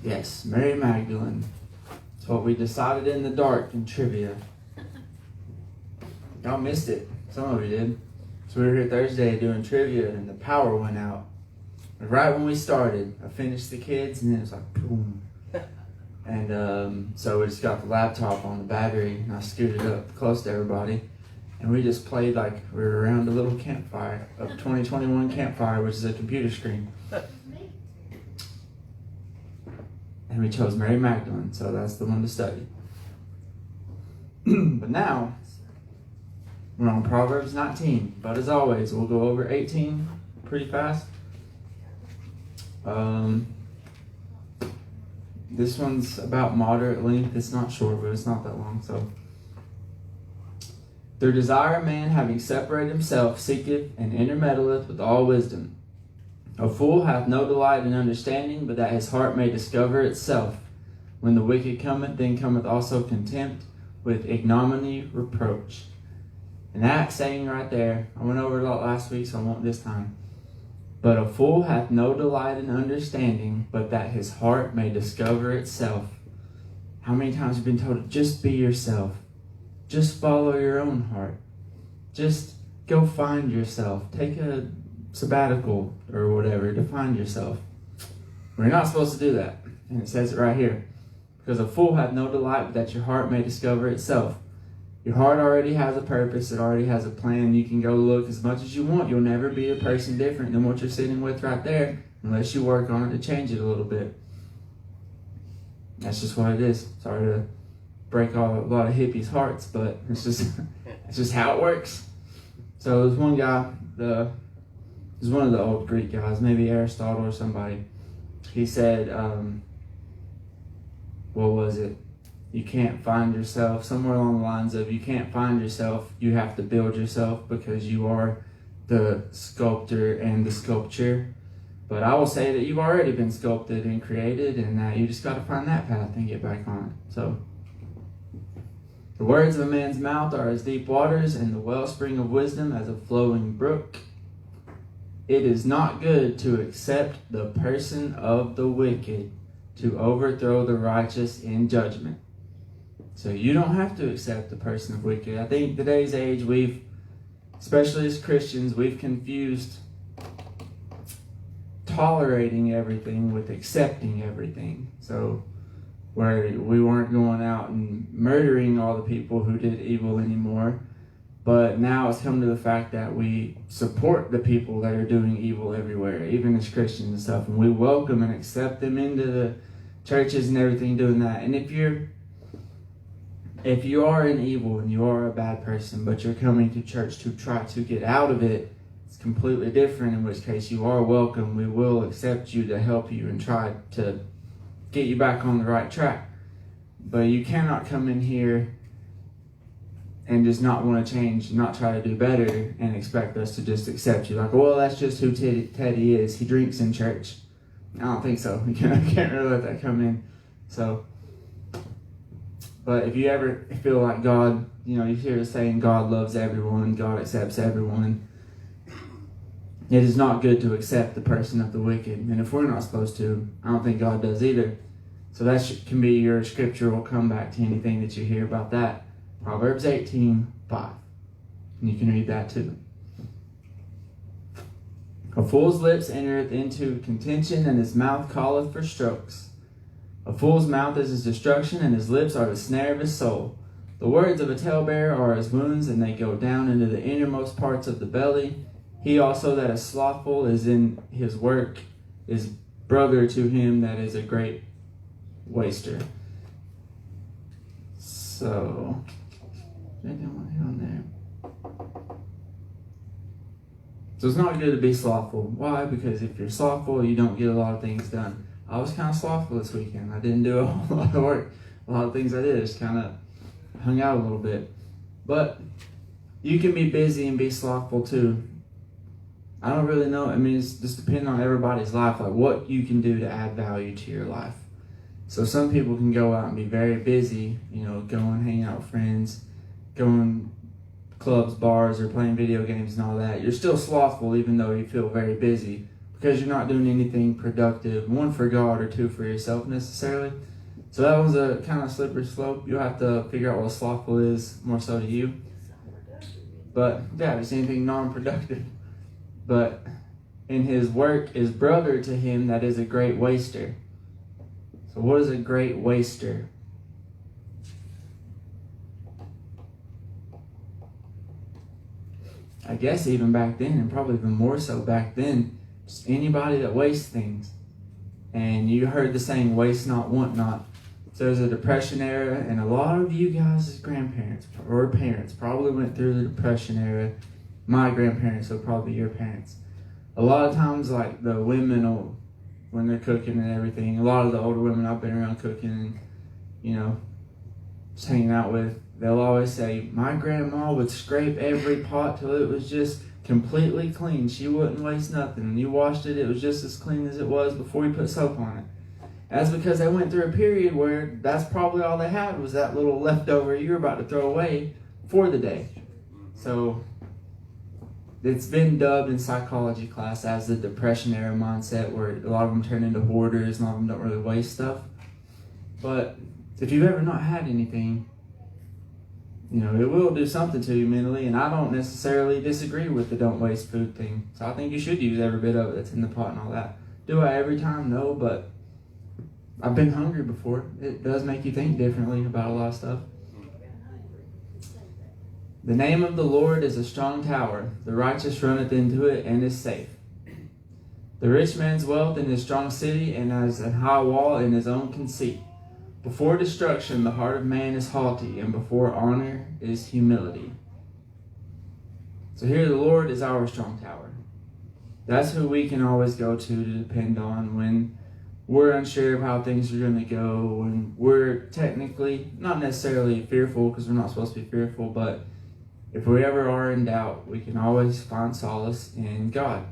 Yes, Mary Magdalene. It's what we decided in the dark in trivia. Y'all missed it. Some of you did. So we were here Thursday doing trivia and the power went out. Right when we started, I finished the kids and then it was like boom. And so we just got the laptop on the battery and I scooted up close to everybody. And we just played like we were around a little campfire, a 2021 campfire, which is a computer screen. And we chose Mary Magdalene, so that's the one to study. But now, we're on Proverbs 19. But as always, we'll go over 18 pretty fast. This one's about moderate length. It's not short, but it's not that long. So, through desire a man, having separated himself, seeketh and intermeddleth with all wisdom. A fool hath no delight in understanding, but that his heart may discover itself. When the wicked cometh, then cometh also contempt, with ignominy reproach. And that saying right there, I went over it a lot last week, so I won't this time. But a fool hath no delight in understanding, but that his heart may discover itself. How many times have you been told to just be yourself? Just follow your own heart. Just go find yourself. Take a sabbatical or whatever to find yourself. We're not supposed to do that. And it says it right here. Because a fool hath no delight, but that your heart may discover itself. Your heart already has a purpose. It already has a plan. You can go look as much as you want. You'll never be a person different than what you're sitting with right there unless you work on it to change it a little bit. That's just what it is. Sorry to break a lot of hippies' hearts, but it's just how it works. So there's one guy, he's one of the old Greek guys, maybe Aristotle or somebody. He said, what was it? You can't find yourself, somewhere along the lines of you can't find yourself, you have to build yourself because you are the sculptor and the sculpture. But I will say that you've already been sculpted and created, and that you just got to find that path and get back on it. So, the words of a man's mouth are as deep waters, and the wellspring of wisdom as a flowing brook. It is not good to accept the person of the wicked, to overthrow the righteous in judgment. So you don't have to accept the person of wicked. I think today's age, especially as Christians, we've confused tolerating everything with accepting everything. So where we weren't going out and murdering all the people who did evil anymore, but now it's come to the fact that we support the people that are doing evil everywhere, even as Christians and stuff, and we welcome and accept them into the churches and everything doing that. And if you are in evil and you are a bad person, but you're coming to church to try to get out of it, it's completely different, in which case you are welcome. We will accept you to help you and try to get you back on the right track. But you cannot come in here and just not want to change, not try to do better, and expect us to just accept you. Like, well, that's just who Teddy is. He drinks in church. I don't think so. You can't really let that come in. So, but if you ever feel like God, you hear the saying, God loves everyone, God accepts everyone. It is not good to accept the person of the wicked. And if we're not supposed to, I don't think God does either. So that can be your scripture. We'll come back to anything that you hear about that. Proverbs 18:5. And you can read that too. A fool's lips entereth into contention, and his mouth calleth for strokes. A fool's mouth is his destruction, and his lips are the snare of his soul. The words of a talebearer are as wounds, and they go down into the innermost parts of the belly. He also that is slothful is in his work is brother to him that is a great waster. So, anything I want to hit on there? So it's not good to be slothful. Why? Because if you're slothful, you don't get a lot of things done. I was kind of slothful this weekend. I didn't do a whole lot of work. A lot of things I did, just kind of hung out a little bit. But you can be busy and be slothful too. I don't really know. I mean, it's just depending on everybody's life, like what you can do to add value to your life. So some people can go out and be very busy, going, hanging out with friends, going clubs, bars, or playing video games and all that. You're still slothful even though you feel very busy because you're not doing anything productive, one for God or two for yourself necessarily. So that one's a kind of slippery slope. You'll have to figure out what slothful is more so to you. But yeah, it's anything non-productive. But in his work is brother to him that is a great waster. So what is a great waster? I guess even back then, and probably even more so back then, just anybody that wastes things. And you heard the saying, waste not, want not. So there's a Depression era, and a lot of you guys as grandparents or parents probably went through the Depression era. My grandparents, so probably your parents. A lot of times, like the women will, when they're cooking and everything, a lot of the older women I've been around cooking and, you know, just hanging out with, they'll always say, my grandma would scrape every pot till it was just completely clean. She wouldn't waste nothing. When you washed it, it was just as clean as it was before you put soap on it. That's because they went through a period where that's probably all they had was that little leftover you were about to throw away for the day. So it's been dubbed in psychology class as the Depression era mindset, where a lot of them turn into hoarders and a lot of them don't really waste stuff. But if you've ever not had anything, you know, it will do something to you mentally, and I don't necessarily disagree with the don't waste food thing. So I think you should use every bit of it that's in the pot and all that. Do I every time? No, but I've been hungry before. It does make you think differently about a lot of stuff. The name of the Lord is a strong tower. The righteous runneth into it and is safe. The rich man's wealth in his strong city, and as an high wall in his own conceit. Before destruction the heart of man is haughty, and before honor is humility. So here the Lord is our strong tower. That's who we can always go to depend on when we're unsure of how things are going to go, when we're technically not necessarily fearful, because we're not supposed to be fearful, but if we ever are in doubt, we can always find solace in God.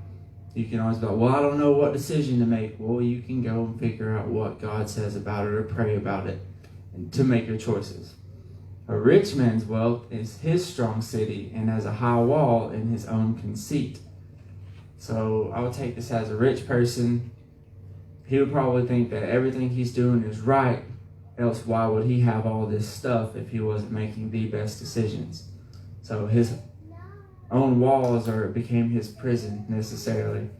You can always go, well, I don't know what decision to make. Well, you can go and figure out what God says about it or pray about it and to make your choices. A rich man's wealth is his strong city and has a high wall in his own conceit. So I would take this as a rich person. He would probably think that everything he's doing is right, else why would he have all this stuff if he wasn't making the best decisions? So his own walls became his prison necessarily.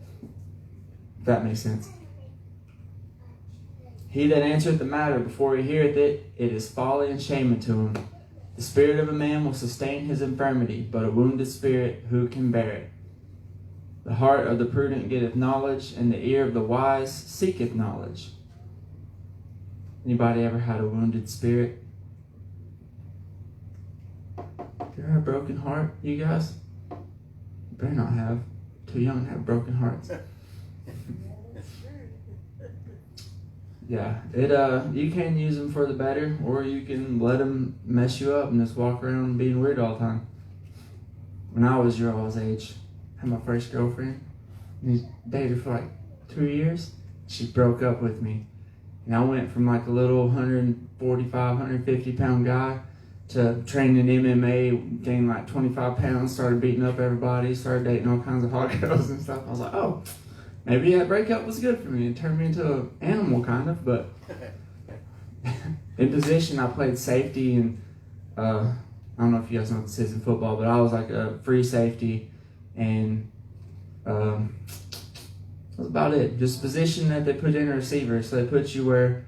If that makes sense. He that answereth the matter before he heareth it, it is folly and shame unto him. The spirit of a man will sustain his infirmity, but a wounded spirit who can bear it? The heart of the prudent getteth knowledge, and the ear of the wise seeketh knowledge. Anybody ever had a wounded spirit? You ever had a broken heart, you guys? You better not have. Too young to have broken hearts. Yeah, you can use them for the better, or you can let them mess you up and just walk around being weird all the time. When I was your all's age, I had my first girlfriend. We dated for like 2 years. She broke up with me. And I went from like a little 145, 150 pound guy to training MMA, gained like 25 pounds, started beating up everybody, started dating all kinds of hot girls and stuff. I was like, oh, maybe that breakup was good for me. It turned me into an animal kind of, but in position I played safety, and I don't know if you guys know what this is in football, but I was like a free safety, and that's about it. Just position that they put in a receiver, so they put you where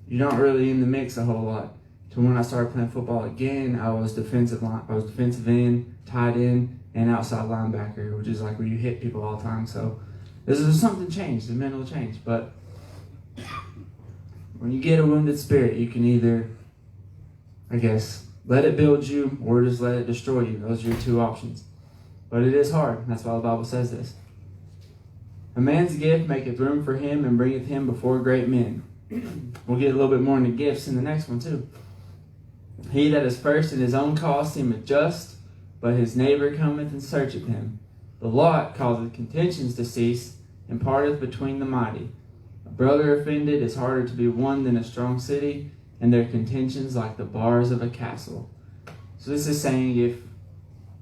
you're not really in the mix a whole lot. So when I started playing football again, I was defensive end, tight end, and outside linebacker, which is like where you hit people all the time. So there's something changed, the mental change. But when you get a wounded spirit, you can either, I guess, let it build you or just let it destroy you. Those are your two options. But it is hard. That's why the Bible says this. A man's gift maketh room for him and bringeth him before great men. We'll get a little bit more into gifts in the next one too. He that is first in his own cause seemeth just, but his neighbor cometh and searcheth him. The lot causeth contentions to cease, and parteth between the mighty. A brother offended is harder to be won than a strong city, and their contentions like the bars of a castle. So this is saying if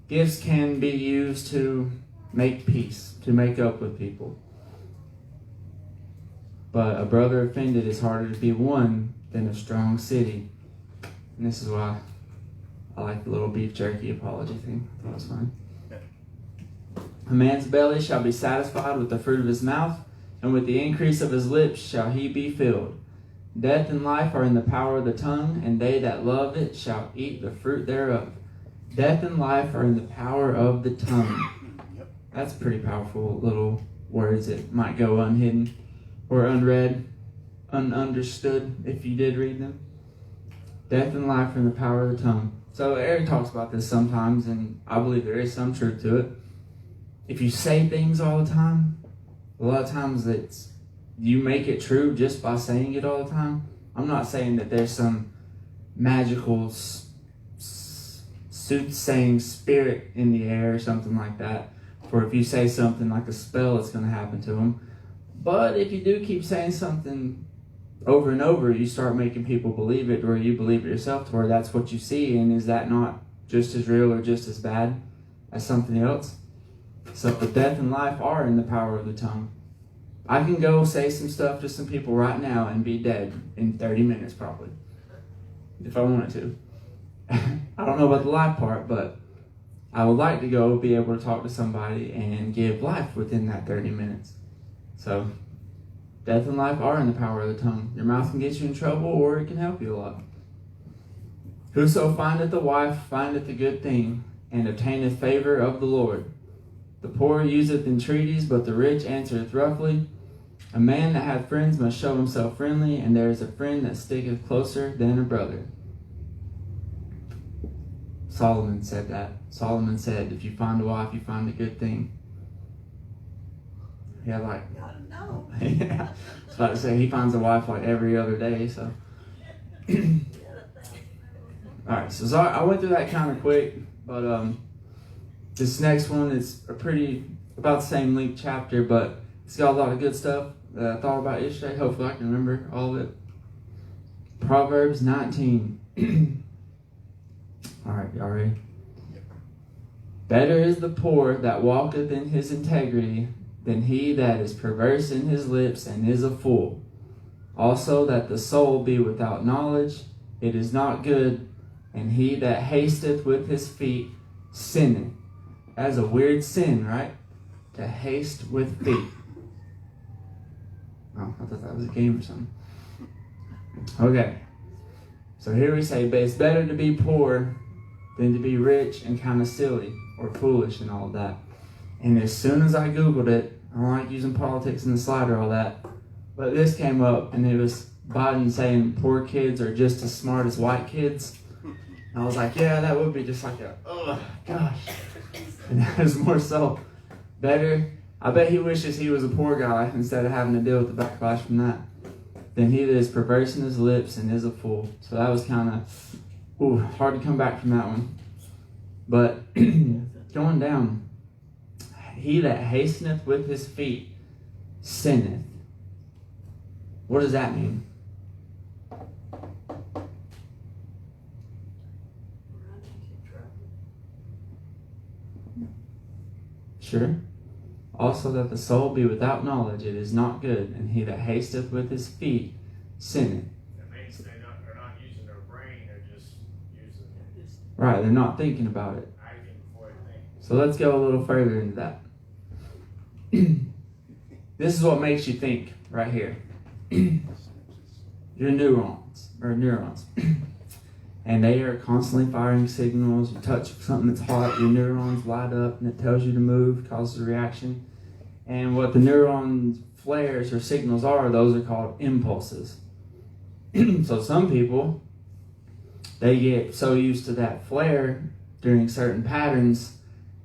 gifts can be used to make peace, to make up with people. but a brother offended is harder to be won than a strong city. And this is why I like the little beef jerky apology thing. I thought it was fun. A man's belly shall be satisfied with the fruit of his mouth, and with the increase of his lips shall he be filled. Death and life are in the power of the tongue, and they that love it shall eat the fruit thereof. Death and life are in the power of the tongue. That's pretty powerful little words that might go unhidden or unread, ununderstood if you did read them. Death and life are in the power of the tongue. So Eric talks about this sometimes, and I believe there is some truth to it. If you say things all the time, a lot of times you make it true just by saying it all the time. I'm not saying that there's some magical soothsaying spirit in the air or something like that, for if you say something like a spell, it's going to happen to them. But if you do keep saying something over and over, you start making people believe it, or you believe it yourself, to where that's what you see. And is that not just as real or just as bad as something else? So the death and life are in the power of the tongue. I can go say some stuff to some people right now and be dead in 30 minutes probably, if I wanted to. I don't know about the life part, but I would like to go be able to talk to somebody and give life within that 30 minutes. So death and life are in the power of the tongue. Your mouth can get you in trouble, or it can help you a lot. Whoso findeth a wife findeth a good thing, and obtaineth favor of the Lord. The poor useth entreaties, but the rich answereth roughly. A man that hath friends must show himself friendly, and there is a friend that sticketh closer than a brother. Solomon said that. Solomon said, if you find a wife, you find a good thing. Yeah, like, No. yeah. I was about to say, he finds a wife like every other day, so. Alright, so sorry, I went through that kind of quick, but this next one is about the same length chapter, but it's got a lot of good stuff that I thought about yesterday. Hopefully I can remember all of it. Proverbs 19. Alright, y'all ready? Better is the poor that walketh in his integrity than he that is perverse in his lips and is a fool. Also that the soul be without knowledge, it is not good, and he that hasteth with his feet sinneth. That's a weird sin, right? To haste with feet. Oh, I thought that was a game or something. Okay. So here we say, but it's better to be poor than to be rich and kind of silly or foolish and all that. And as soon as I Googled it, I don't like using politics in the slide or all that, but this came up, and it was Biden saying poor kids are just as smart as white kids. And I was like, yeah, that would be just like oh gosh. And that is more so better. I bet he wishes he was a poor guy instead of having to deal with the backlash from that. Then he that is perverse in his lips and is a fool. So that was kind of hard to come back from that one. But going down, he that hasteneth with his feet sinneth. What does that mean? Sure. Also that the soul be without knowledge, it is not good, and he that hasteth with his feet sinneth. That means they're not using their brain, they're just using it. Right, they're not thinking about it. Acting before they think. So let's go a little further into that. This is what makes you think right here. Your neurons. And they are constantly firing signals. You touch something that's hot, your neurons light up, and it tells you to move, causes a reaction. And what the neuron flares or signals are, those are called impulses. So some people, they get so used to that flare during certain patterns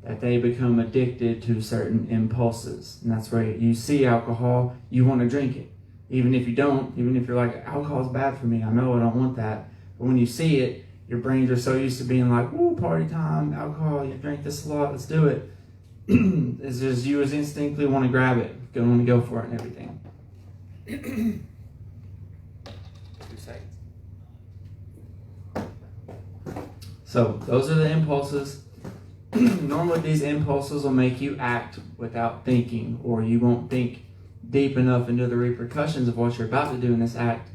that they become addicted to certain impulses. And that's where you see alcohol, you want to drink it. Even if you don't, even if you're like, alcohol's bad for me, I know I don't want that. But when you see it, your brains are so used to being like, "Ooh, party time, alcohol, you drink this a lot, let's do it." It's just you as instinctively want to grab it, want to go for it and everything. 2 seconds. So those are the impulses. Normally these impulses will make you act without thinking, or you won't think deep enough into the repercussions of what you're about to do in this act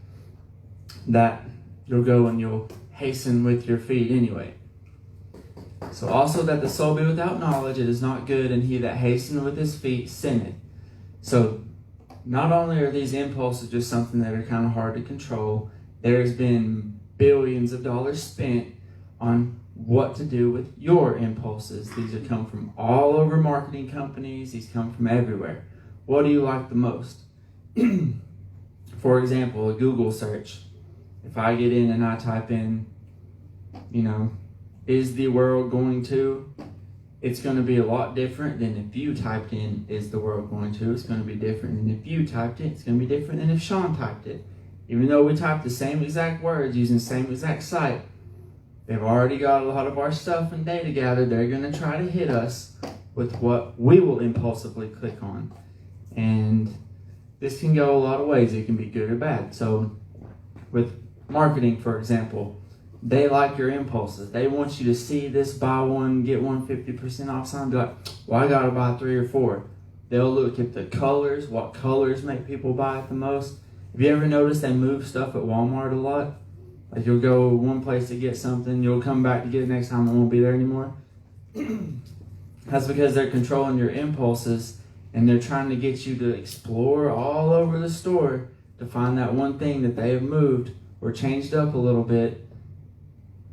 that you'll go and you'll hasten with your feet anyway. So also that the soul be without knowledge, it is not good, and he that hasteneth with his feet sinneth. So not only are these impulses just something that are kind of hard to control, there's been billions of dollars spent on what to do with your impulses. These have come from all over marketing companies. These come from everywhere. What do you like the most? For example, a Google search. If I get in and I type in, is the world going to? It's going to be a lot different than if you typed in, is the world going to? It's going to be different than if you typed it. It's going to be different than if Sean typed it. Even though we typed the same exact words using the same exact site, they've already got a lot of our stuff and data gathered. They're going to try to hit us with what we will impulsively click on. And this can go a lot of ways. It can be good or bad. So with marketing, for example, they like your impulses. They want you to see this buy one, get one 50% off sign. Be like, well, I got to buy 3 or 4. They'll look at the colors, what colors make people buy it the most. Have you ever noticed they move stuff at Walmart a lot? Like you'll go one place to get something, you'll come back to get it next time, it won't be there anymore. That's because they're controlling your impulses and they're trying to get you to explore all over the store to find that one thing that they have moved or changed up a little bit,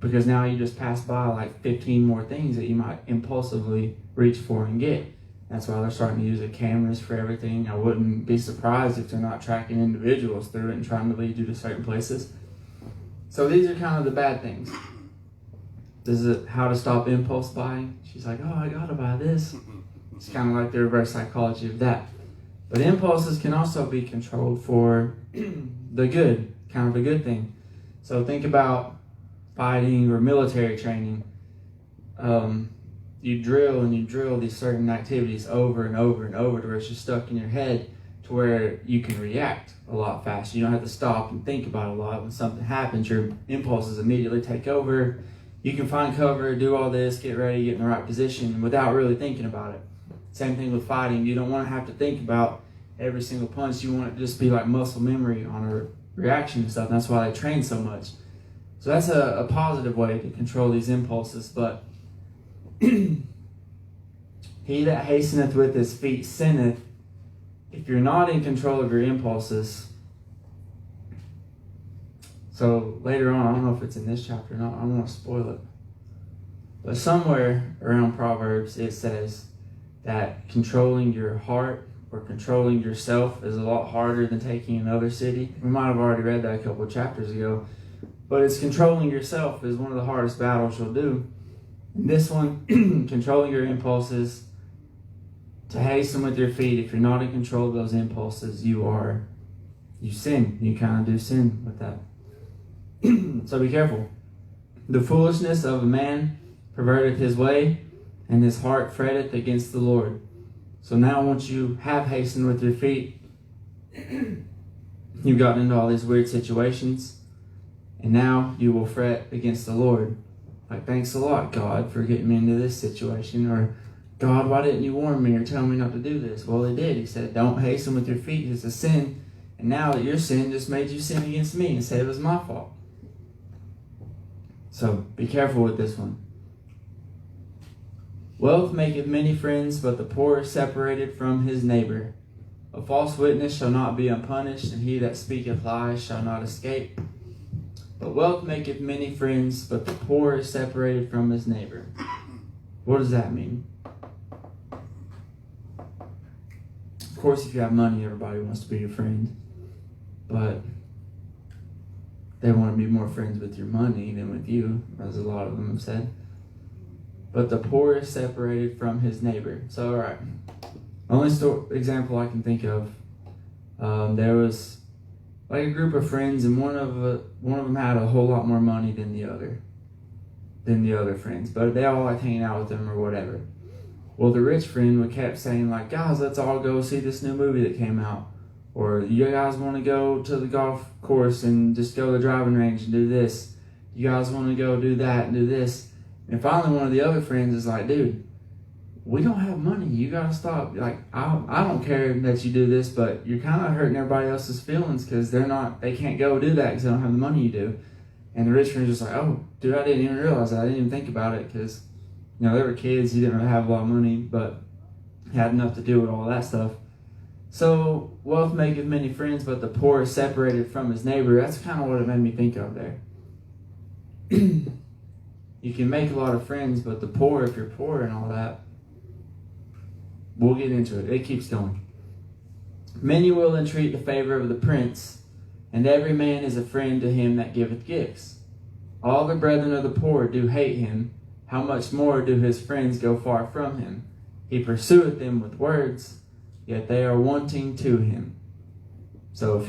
because now you just pass by like 15 more things that you might impulsively reach for and get. That's why they're starting to use the cameras for everything. I wouldn't be surprised if they're not tracking individuals through it and trying to lead you to certain places. So these are kind of the bad things. This is how to stop impulse buying. She's like, oh, I gotta buy this. It's kind of like the reverse psychology of that. But impulses can also be controlled for the good, kind of a good thing. So think about fighting or military training. You drill these certain activities over and over and over to where it's just stuck in your head to where you can react a lot faster. You don't have to stop and think about it a lot. When something happens, your impulses immediately take over. You can find cover, do all this, get ready, get in the right position without really thinking about it. Same thing with fighting. You don't want to have to think about every single punch. You want it to just be like muscle memory on a reaction and stuff. And that's why they train so much. So that's a positive way to control these impulses. But he that hasteneth with his feet sinneth. If you're not in control of your impulses, so later on, I don't know if it's in this chapter or not, I don't want to spoil it, but somewhere around Proverbs it says that controlling your heart or controlling yourself is a lot harder than taking another city. We might have already read that a couple of chapters ago, but it's controlling yourself is one of the hardest battles you'll do. And this one, controlling your impulses, to hasten with your feet. If you're not in control of those impulses, you sin. You kind of do sin with that. So be careful. The foolishness of a man perverteth his way, and his heart fretteth against the Lord. So now once you have hastened with your feet, you've gotten into all these weird situations, and now you will fret against the Lord. Like, thanks a lot, God, for getting me into this situation. Or, God, why didn't you warn me or tell me not to do this? Well, he did. He said, don't hasten with your feet. It's a sin. And now that your sin just made you sin against me and said it was my fault. So be careful with this one. Wealth maketh many friends, but the poor is separated from his neighbor. A false witness shall not be unpunished, and he that speaketh lies shall not escape. But wealth maketh many friends, but the poor is separated from his neighbor. What does that mean? Of course, if you have money, everybody wants to be your friend. But they want to be more friends with your money than with you, as a lot of them have said. But the poor is separated from his neighbor. So, all right. Only example I can think of, there was like a group of friends, and one of them had a whole lot more money than the other friends. But they all liked hanging out with them or whatever. Well, the rich friend would kept saying, like, guys, let's all go see this new movie that came out. Or, you guys want to go to the golf course and just go to the driving range and do this. You guys want to go do that and do this. And finally, one of the other friends is like, dude, we don't have money. You got to stop. Like, I don't care that you do this, but you're kind of hurting everybody else's feelings because they can't go do that because they don't have the money you do. And the rich friend's just like, oh, dude, I didn't even realize that. I didn't even think about it because, they were kids. You didn't really have a lot of money, but had enough to do with all that stuff. So, wealth maketh many friends, but the poor is separated from his neighbor. That's kind of what it made me think of there. You can make a lot of friends, but the poor, if you're poor and all that, we'll get into it. It keeps going. Many will entreat the favor of the prince, and every man is a friend to him that giveth gifts. All the brethren of the poor do hate him. How much more do his friends go far from him? He pursueth them with words, yet they are wanting to him. So if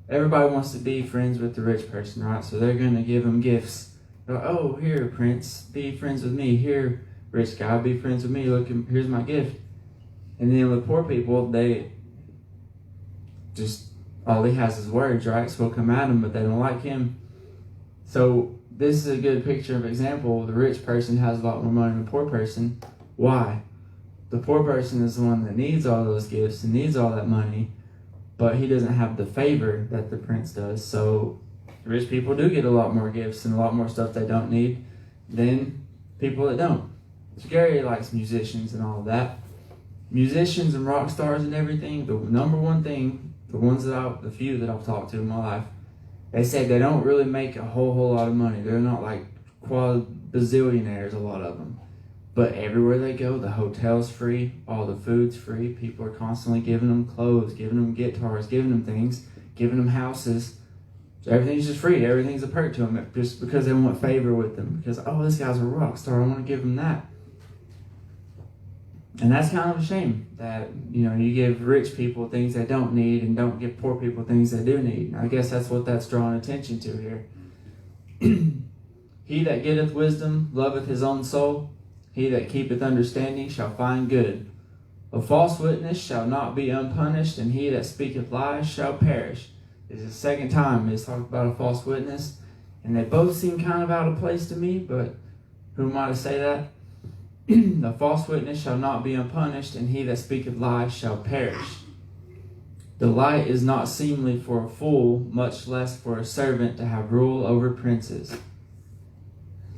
everybody wants to be friends with the rich person, right? So they're going to give him gifts. They're like, oh, here, prince, be friends with me. Here, rich guy, be friends with me. Look, here's my gift. And then with poor people, they just, all he has is words, right? So we'll come at him, but they don't like him. So this is a good picture of example. The rich person has a lot more money than the poor person. Why? The poor person is the one that needs all those gifts and needs all that money, but he doesn't have the favor that the prince does. So rich people do get a lot more gifts and a lot more stuff they don't need than people that don't. So Gary likes musicians and all of that. Musicians and rock stars and everything, the number one thing, the few that I've talked to in my life, they say they don't really make a whole lot of money. They're not like bazillionaires, a lot of them. But everywhere they go, the hotel's free, all the food's free. People are constantly giving them clothes, giving them guitars, giving them things, giving them houses. So everything's just free. Everything's a perk to them just because they want favor with them. Because, oh, this guy's a rock star. I want to give him that. And that's kind of a shame that, you give rich people things they don't need and don't give poor people things they do need. I guess that's what that's drawing attention to here. He that getteth wisdom loveth his own soul. He that keepeth understanding shall find good. A false witness shall not be unpunished, and he that speaketh lies shall perish. This is the second time it's talked about a false witness, and they both seem kind of out of place to me, but who am I to say that? The false witness shall not be unpunished, and he that speaketh lies shall perish. Delight is not seemly for a fool, much less for a servant to have rule over princes.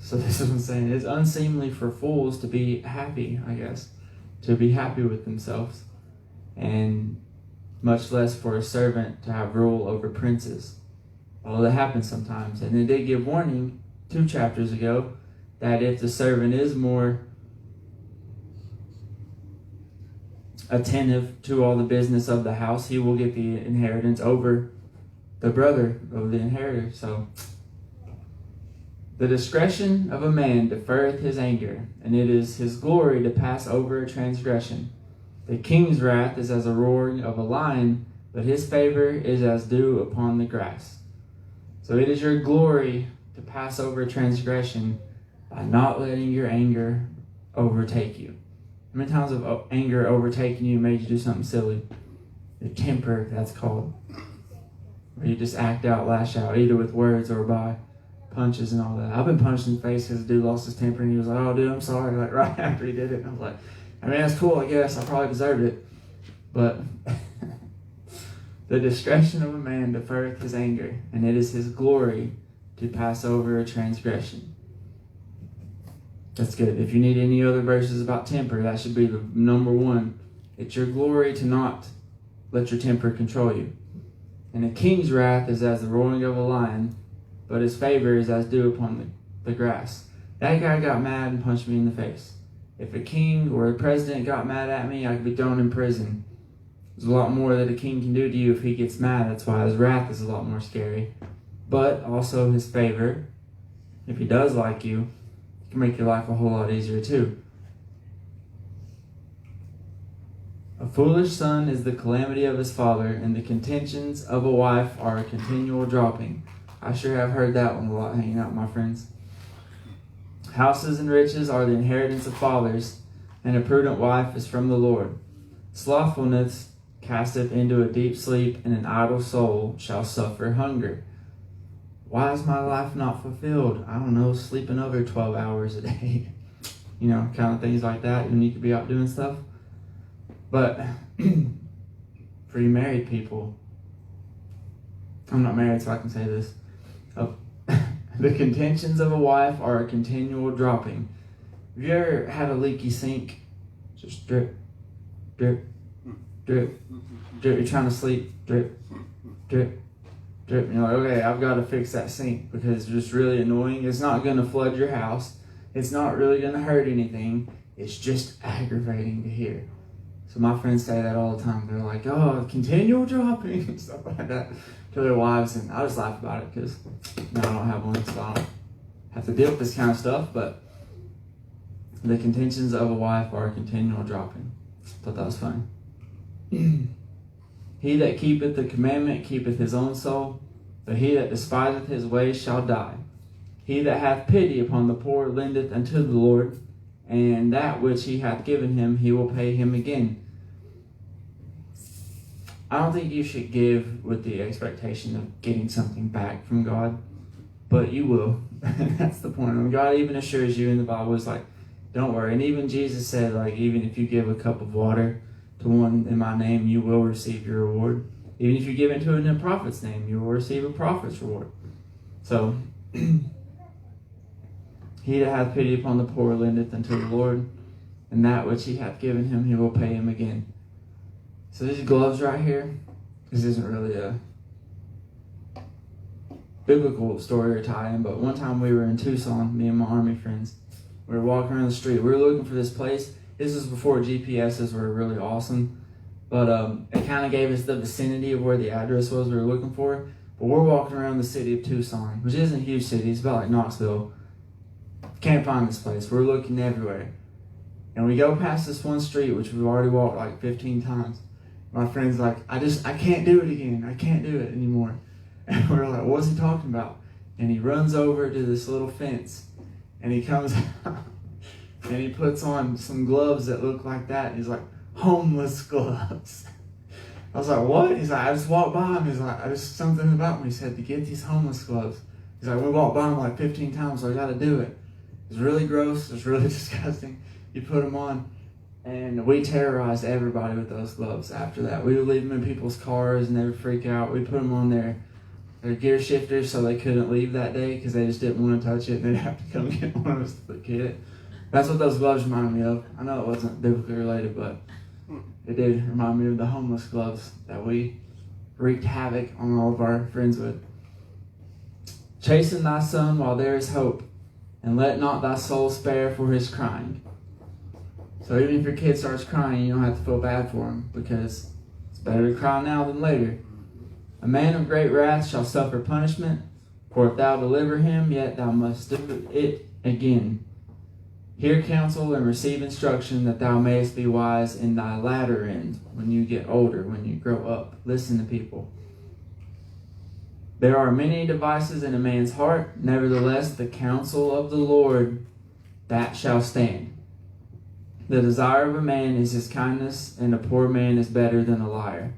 So this is what I'm saying. It's unseemly for fools to be happy, I guess. To be happy with themselves. And much less for a servant to have rule over princes. Although that happens sometimes. And they did give warning 2 chapters ago that if the servant is more attentive to all the business of the house, he will get the inheritance over the brother of the inheritor. So the discretion of a man deferreth his anger, and it is his glory to pass over a transgression. The king's wrath is as a roaring of a lion, but his favor is as dew upon the grass. So it is your glory to pass over a transgression by not letting your anger overtake you. How many times have anger overtaken you and made you do something silly? Your temper, that's called. Where you just act out, lash out, either with words or by punches and all that. I've been punched in the face because the dude lost his temper and he was like, oh, dude, I'm sorry. Like, right after he did it. And I was like, I mean, that's cool, I guess. I probably deserved it. But the discretion of a man deferreth his anger, and it is his glory to pass over a transgression. That's good. If you need any other verses about temper, that should be the number one. It's your glory to not let your temper control you. And a king's wrath is as the roaring of a lion, but his favor is as dew upon the grass. That guy got mad and punched me in the face. If a king or a president got mad at me, I could be thrown in prison. There's a lot more that a king can do to you if he gets mad. That's why his wrath is a lot more scary. But also his favor, if he does like you, can make your life a whole lot easier too. A foolish son is the calamity of his father, and the contentions of a wife are a continual dropping. I sure have heard that one a lot hanging out with my friends. Houses and riches are the inheritance of fathers, and a prudent wife is from the Lord. Slothfulness casteth into a deep sleep, and an idle soul shall suffer hunger. Why is my life not fulfilled? I don't know, sleeping over 12 hours a day. you know, kind of things like that when you could be out doing stuff. But for you married people, I'm not married so I can say this. The contentions of a wife are a continual dropping. Have you ever had a leaky sink? Just drip, drip, drip, drip. You're trying to sleep, drip, drip, drip. And you're like, okay, I've got to fix that sink because it's just really annoying. It's not going to flood your house. It's not really going to hurt anything. It's just aggravating to hear. So my friends say that all the time. They're like, oh, continual dropping and stuff like that to their wives. And I just laugh about it because I don't have one, so I don't have to deal with this kind of stuff. But the contentions of a wife are a continual dropping. Thought that was funny. He that keepeth the commandment keepeth his own soul, but he that despiseth his ways shall die. He that hath pity upon the poor lendeth unto the Lord, and that which he hath given him he will pay him again. I don't think you should give with the expectation of getting something back from God, but you will. That's the point. And God even assures you in the Bible, is like, don't worry. And even Jesus said, like, even if you give a cup of water to one in my name, you will receive your reward. Even if you give it to in a prophet's name, you will receive a prophet's reward. So, he that hath pity upon the poor lendeth unto the Lord, and that which he hath given him he will pay him again. So these gloves right here, this isn't really a biblical story or tie-in, but one time we were in Tucson, me and my Army friends. We were walking around the street. We were looking for this place. This was before GPSs were really awesome, but it kind of gave us the vicinity of where the address was we were looking for. But we're walking around the city of Tucson, which isn't a huge city. It's about like Knoxville. Can't find this place. We're looking everywhere. And we go past this one street, which we've already walked like 15 times. My friend's like, I can't do it again. I can't do it anymore. And we're like, what's he talking about? And he runs over to this little fence, and he comes out, and he puts on some gloves that look like that. And he's like, homeless gloves. I was like, what? He's like, I just walked by him. He's like, something about me. He said to get these homeless gloves. He's like, we walked by him like 15 times, so I got to do it. It's really gross. It's really disgusting. You put them on, and we terrorized everybody with those gloves after that. We would leave them in people's cars, and they would freak out. We put them on their gear shifters so they couldn't leave that day because they just didn't want to touch it, and they'd have to come get one of us to get it. That's what those gloves reminded me of. I know it wasn't biblically related, but it did remind me of the homeless gloves that we wreaked havoc on all of our friends with. Chasten thy son while there is hope, and let not thy soul spare for his crying. So even if your kid starts crying, you don't have to feel bad for him, because it's better to cry now than later. A man of great wrath shall suffer punishment, for if thou deliver him, yet thou must do it again. Hear counsel and receive instruction, that thou mayest be wise in thy latter end, when you get older, when you grow up. Listen to people. There are many devices in a man's heart, nevertheless the counsel of the Lord, that shall stand. The desire of a man is his kindness, and a poor man is better than a liar.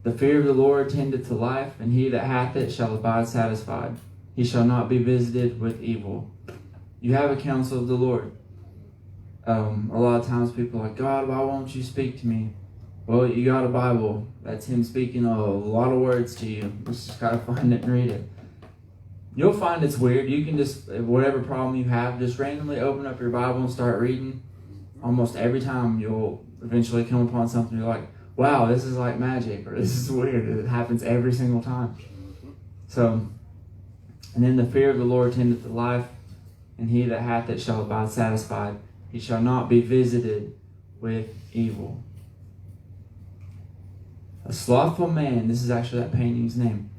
The fear of the Lord tendeth to life, and he that hath it shall abide satisfied. He shall not be visited with evil. You have a counsel of the Lord. A lot of times people are like, God, why won't you speak to me? Well, you got a Bible. That's him speaking a lot of words to you. Just gotta find it and read it. You'll find it's weird. You can just, whatever problem you have, just randomly open up your Bible and start reading. Almost every time you'll eventually come upon something you're like, wow, this is like magic, or this is weird. It happens every single time. So, and then the fear of the Lord tendeth to life, and he that hath it shall abide satisfied. He shall not be visited with evil. A slothful man, this is actually that painting's name.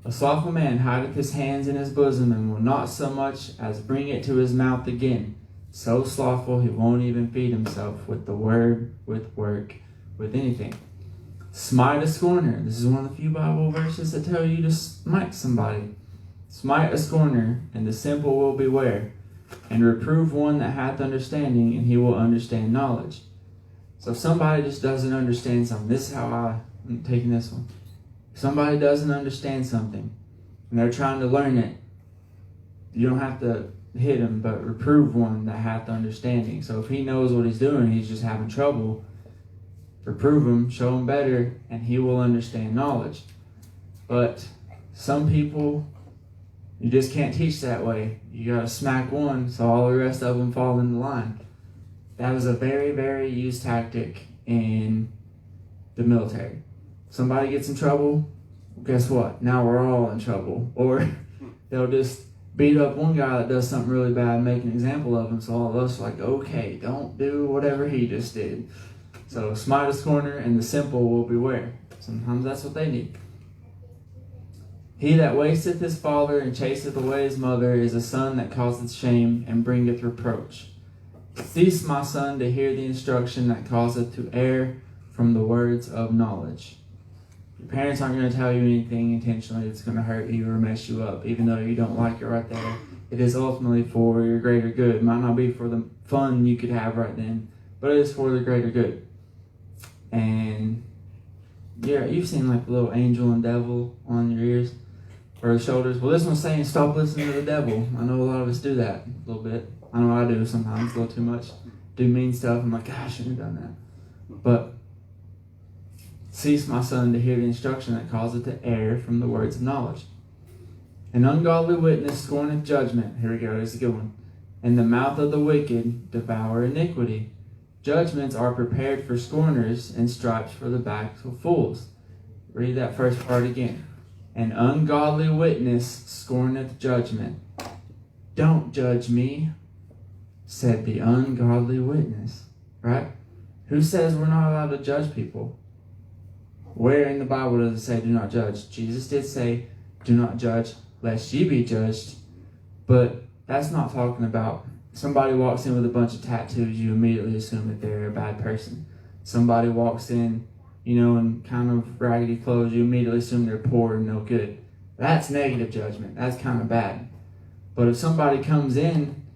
A slothful man hideth his hands in his bosom, and will not so much as bring it to his mouth again. So slothful he won't even feed himself with the word, with work, with anything. Smite a scorner. This is one of the few Bible verses that tell you to smite somebody. Smite a scorner, and the simple will beware. And reprove one that hath understanding, and he will understand knowledge. So if somebody just doesn't understand something, this is how I'm taking this one. If somebody doesn't understand something, and they're trying to learn it, you don't have to hit him, but reprove one that hath understanding. So if he knows what he's doing, he's just having trouble, reprove him, show him better, and he will understand knowledge. But some people, you just can't teach that way. You got to smack one so all the rest of them fall in the line. That was a very, very used tactic in the military. Somebody gets in trouble, guess what? Now we're all in trouble. Or they'll just beat up one guy that does something really bad and make an example of him, so all of us are like, okay, don't do whatever he just did. So smite a scorner, and the simple will beware. Sometimes that's what they need. He that wasteth his father and chaseth away his mother is a son that causeth shame and bringeth reproach. Cease, my son, to hear the instruction that causeth to err from the words of knowledge. Your parents aren't going to tell you anything intentionally that's going to hurt you or mess you up, even though you don't like it right there. It is ultimately for your greater good. It might not be for the fun you could have right then, but it is for the greater good. And yeah, you've seen like the little angel and devil on your ears or the shoulders. Well, this one's saying stop listening to the devil. I know a lot of us do that a little bit. I know I do sometimes, a little too much. Do mean stuff. I'm like, gosh, I shouldn't have done that. But cease, my son, to hear the instruction that causeth to err from the words of knowledge. An ungodly witness scorneth judgment. Here we go, there's a good one. And the mouth of the wicked devour iniquity. Judgments are prepared for scorners, and stripes for the backs of fools. Read that first part again. An ungodly witness scorneth judgment. Don't judge me, said the ungodly witness. Right? Who says we're not allowed to judge people? Where in the Bible does it say do not judge? Jesus did say do not judge lest ye be judged. But that's not talking about somebody walks in with a bunch of tattoos, you immediately assume that they're a bad person. Somebody walks in, in kind of raggedy clothes, you immediately assume they're poor and no good. That's negative judgment. That's kind of bad. But if somebody comes in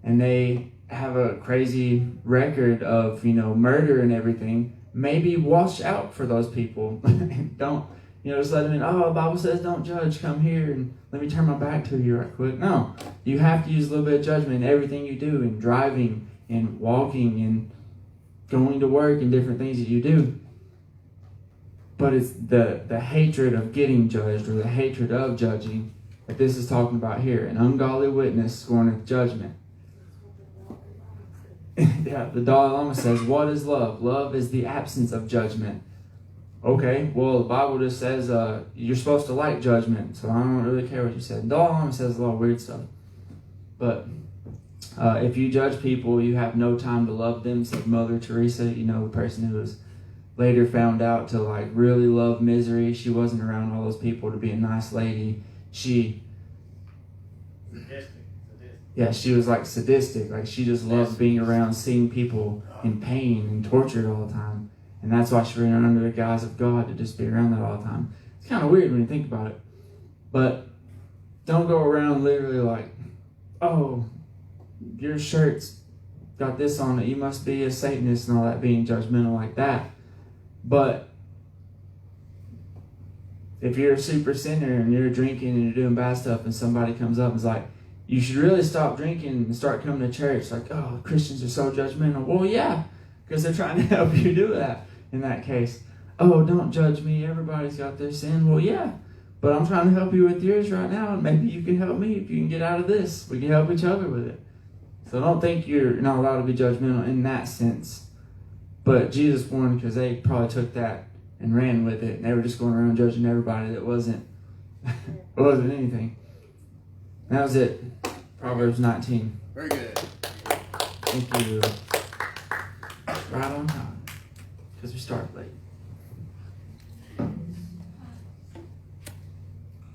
and they have a crazy record of, murder and everything, maybe watch out for those people. Don't, just let them in. Oh, the Bible says don't judge. Come here and let me turn my back to you right quick. No, you have to use a little bit of judgment in everything you do, in driving, in walking, and going to work, and different things that you do. But it's the hatred of getting judged, or the hatred of judging, that this is talking about here. An ungodly witness scorneth judgment. Yeah, the Dalai Lama says, what is love? Love is the absence of judgment. Okay, well, the Bible just says you're supposed to like judgment, so I don't really care what you said. The Dalai Lama says a lot of weird stuff. But if you judge people, you have no time to love them, said Mother Teresa, the person who was later found out to really love misery. She wasn't around all those people to be a nice lady. She was sadistic. She just loved being around, seeing people in pain and tortured all the time. And that's why she ran under the guise of God, to just be around that all the time. It's kind of weird when you think about it. But don't go around literally oh, your shirt's got this on it, you must be a Satanist and all that, being judgmental like that. But if you're a super sinner and you're drinking and you're doing bad stuff, and somebody comes up and is like, you should really stop drinking and start coming to church. Oh, Christians are so judgmental. Well, yeah, because they're trying to help you do that in that case. Oh, don't judge me. Everybody's got their sin. Well, yeah, but I'm trying to help you with yours right now, and maybe you can help me if you can get out of this. We can help each other with it. So don't think you're not allowed to be judgmental in that sense. But Jesus warned, because they probably took that and ran with it, and they were just going around judging everybody that wasn't anything. That was it. Proverbs 19. Very good. Thank you. Right on time. Because we started late.